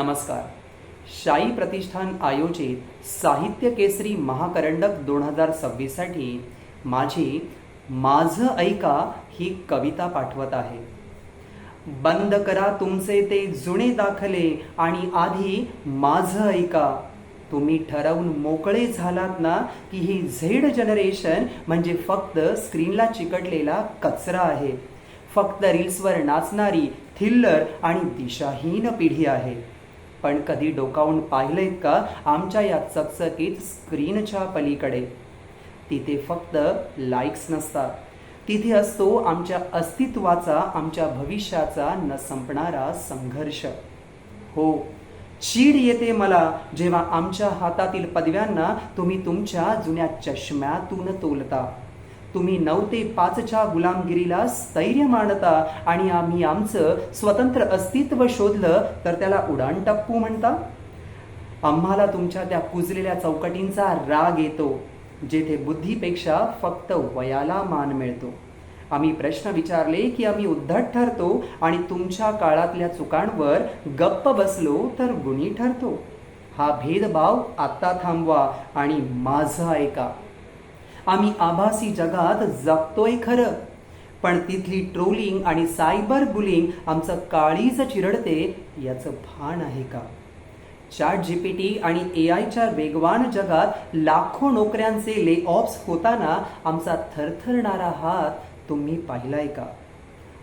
नमस्कार. शाई प्रतिष्ठान आयोजित साहित्य केसरी महाकरंडक 2026 साठी माझी माझं ऐका ही कविता पाठवत आहे. बंद करा तुमचे ते जुने दाखले आणि आधी माझं ऐका. तुम्ही ठरवून मोकळे झालात ना की ही झेड जनरेशन म्हणजे फक्त स्क्रीनला चिकटलेला कचरा आहे, फक्त रील्सवर नाचणारी थिल्लर आणि दिशाहीन पिढी आहे. पण कधी डोकावून पाहिलंय का आमच्या या चकचकीत स्क्रीनच्या पलीकडे? तिथे फक्त लाईक्स नसतात, तिथे असतो आमच्या अस्तित्वाचा, आमच्या भविष्याचा न संपणारा संघर्ष. हो, चीड येते मला जेव्हा आमच्या हातातील पदव्यांना तुम्ही तुमच्या जुन्या चष्म्यातून तोलता. तुम्ही 9 ते 5च्या गुलामगिरीला स्थैर्य मानता आणि आम्ही आमचं स्वतंत्र अस्तित्व शोधलं तर त्याला उडाण टप्पू म्हणता. आम्हाला तुमच्या त्या कुजलेल्या चौकटींचा राग येतो जेथे बुद्धीपेक्षा फक्त वयाला मान मिळतो. आम्ही प्रश्न विचारले की आम्ही उद्धट ठरतो आणि तुमच्या काळातल्या चुकांवर गप्प बसलो तर गुणी ठरतो. हा भेदभाव आता थांबवा आणि माझं ऐका. आम्ही आभासी जगात जगतोय खरं, पण तिथली ट्रोलिंग आणि सायबर बुलिंग आमचं काळीज चिरडते याचं भान आहे का? ChatGPT आणि AIच्या वेगवान जगात लाखो नोकऱ्यांचे ले ऑफ्स होताना आमचा थरथरणारा हात तुम्ही पाहिलाय का?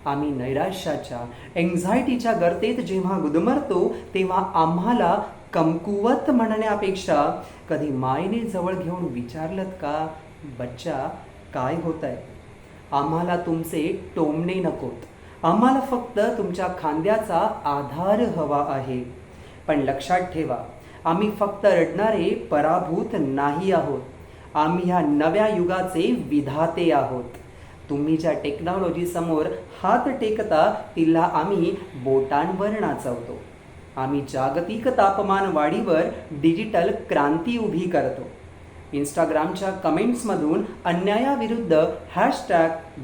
आम्ही नैराश्याच्या, एन्झायटीच्या गर्तेत जेव्हा गुदमरतो तेव्हा आम्हाला कमकुवत म्हणण्यापेक्षा कधी मायने जवळ घेऊन विचारलत का, बच्चा काय होतंय? आम्हाला तुमचे टोमणे नकोत, आम्हाला फक्त तुमच्या खांद्याचा आधार हवा आहे. पण लक्षात ठेवा, आम्ही फक्त रडणारे पराभूत नाही आहोत. आम्ही ह्या नव्या युगाचे विधाते आहोत. तुम्ही ज्या टेक्नॉलॉजी समोर हात टेकता तिला आम्ही बोटांवर नाचवतो. आम्ही जागतिक तापमान वाढीवर डिजिटल क्रांती उभी करतो. इंस्टाग्रामच्या कमेंट्समधून अन्यायाविरुद्ध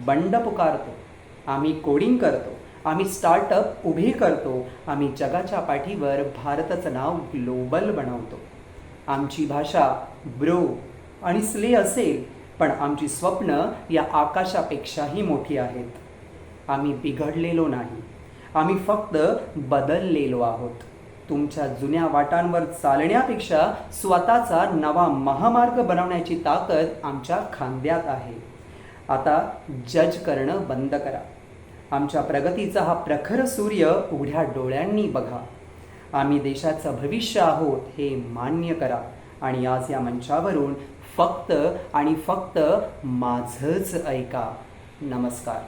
#बंड पुकारतो. आम्ही कोडिंग करतो, आम्ही स्टार्टअप उभे करतो, आम्ही जगाच्या पाठीवर भारताचं नाव ग्लोबल बनवतो. आमची भाषा ब्रो आणि स्ले असेल, पण आमची स्वप्न या आकाशापेक्षाही मोठी आहेत. आम्ही बिघडलेलो नाही, आम्ही फक्त बदललेलो आहोत. तुमच्या जुन्या वाटांवर चालण्यापेक्षा स्वतःचा नवा महामार्ग बनवण्याची ताकद आमच्या खांद्यात आहे. आता जज करणं बंद करा. आमच्या प्रगतीचा हा प्रखर सूर्य उघड्या डोळ्यांनी बघा. आम्ही देशाचं भविष्य आहोत हे मान्य करा आणि आज या मंचावरून फक्त आणि फक्त माझंच ऐका. नमस्कार.